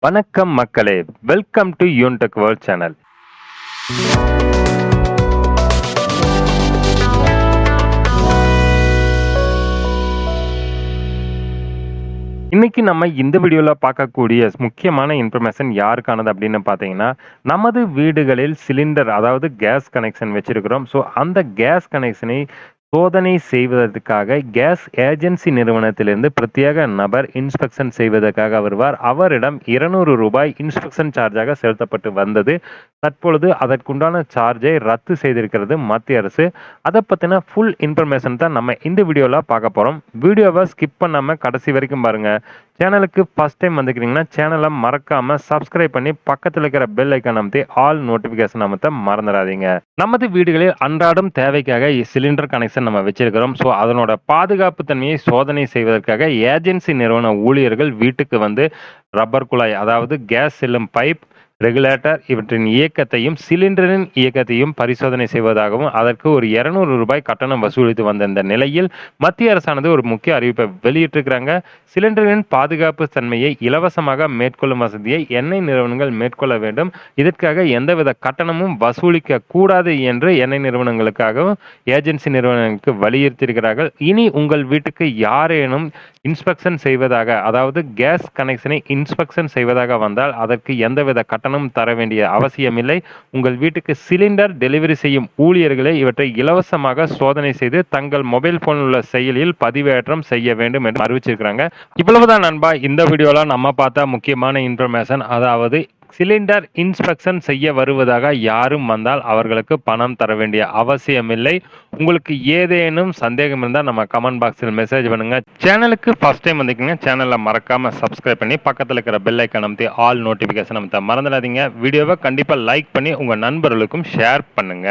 வணக்கம் மக்களே! Welcome to யூன்டெக் world channel. இன்னைக்கு நம்ம இந்த வீடியோல பார்க்கக்கூடிய முக்கியமான இன்ஃபர்மேஷன் யாருக்கானது அப்படின்னு பார்த்தீங்கன்னா, நமது வீடுகளில் சிலிண்டர் அதாவது கேஸ் கனெக்ஷன் வச்சிருக்கிறோம். ஸோ அந்த கேஸ் கனெக்ஷனை சோதனை செய்வதற்காக கேஸ் ஏஜென்சி நிறுவனத்திலிருந்து பிரத்யேக நபர் இன்ஸ்பெக்ஷன் செய்வதற்காக வருவார். அவரிடம் ₹200 இன்ஸ்பெக்ஷன் சார்ஜாக செலுத்தப்பட்டு வந்தது. தற்பொழுது அதற்குண்டான சார்ஜை ரத்து செய்திருக்கிறது மத்திய அரசு. அதை பற்றின ஃபுல் இன்ஃபர்மேஷன் தான் நம்ம இந்த வீடியோவில் பார்க்க போகிறோம். வீடியோவை ஸ்கிப் பண்ணாமல் கடைசி வரைக்கும் பாருங்கள். சேனலுக்கு ஃபர்ஸ்ட் டைம் வந்துக்கிறீங்கன்னா சேனலை மறக்காமல் சப்ஸ்கிரைப் பண்ணி பக்கத்தில் இருக்கிற பெல் ஐக்கான் அமைத்து ஆல் நோட்டிஃபிகேஷன் அமைத்த மறந்துடாதீங்க. நமது வீடுகளில் அன்றாடம் தேவைக்காக சிலிண்டர் கனெக்ஷன் நம்ம வச்சிருக்கிறோம். ஸோ அதனோட பாதுகாப்பு தன்மையை சோதனை செய்வதற்காக ஏஜென்சி நிறுவன ஊழியர்கள் வீட்டுக்கு வந்து ரப்பர் குழாய் அதாவது கேஸ் செல்லும் பைப் ரெகுலேட்டர் இவற்றின் இயக்கத்தையும் சிலிண்டரின் இயக்கத்தையும் பரிசோதனை செய்வதாகவும் அதற்கு ஒரு ₹200 கட்டணம் வசூலித்து வந்த இந்த நிலையில் மத்திய அரசானது ஒரு முக்கிய அறிவிப்பை வெளியிட்டிருக்கிறாங்க. சிலிண்டரின் பாதுகாப்பு தன்மையை இலவசமாக மேற்கொள்ளும் வசதியை எண்ணெய் நிறுவனங்கள் மேற்கொள்ள வேண்டும். இதற்காக எந்தவித கட்டணமும் வசூலிக்க கூடாது என்று எண்ணெய் நிறுவனங்களுக்காகவும் ஏஜென்சி நிறுவனங்களுக்கு வலியுறுத்தியிருக்கிறார்கள். இனி உங்கள் வீட்டுக்கு யாரேனும் இன்ஸ்பெக்ஷன் செய்வதாக அதாவது கேஸ் கனெக்ஷனை இன்ஸ்பெக்ஷன் செய்வதாக வந்தால் அதற்கு எந்தவித கட்டணம் தர வேண்டிய அவசியமில்லை. உங்கள் வீட்டுக்கு சிலிண்டர் டெலிவரி செய்யும் ஊழியர்களே இவற்றை இலவசமாக சோதனை செய்து தங்கள் மொபைல் போனில் உள்ள செயலியில் பதிவேற்றம் செய்ய வேண்டும் என்று அறிவிச்சிருக்கிறாங்க. இவ்வளவுதான் நண்பா, இந்த வீடியோல நம்ம பார்த்த முக்கியமான இன்ஃபர்மேஷன். அதாவது சிலிண்டர் இன்ஸ்பெக்ஷன் செய்ய வருவதாக யாரும் வந்தால் அவர்களுக்கு பணம் தர வேண்டிய அவசியமில்லை. உங்களுக்கு ஏதேனும் சந்தேகம் இருந்தால் நம்ம கமெண்ட் பாக்ஸில் மெசேஜ் பண்ணுங்க. சேனலுக்கு ஃபர்ஸ்ட் டைம் வந்திருக்கீங்க சேனலை மறக்காம சப்ஸ்கிரைப் பண்ணி பக்கத்தில் இருக்கிற பெல் ஐக்கான் அமைத்து ஆல் நோட்டிஃபிகேஷன் அமைத்த மறந்துடாதீங்க. வீடியோவை கண்டிப்பாக லைக் பண்ணி உங்கள் நண்பர்களுக்கும் ஷேர் பண்ணுங்க.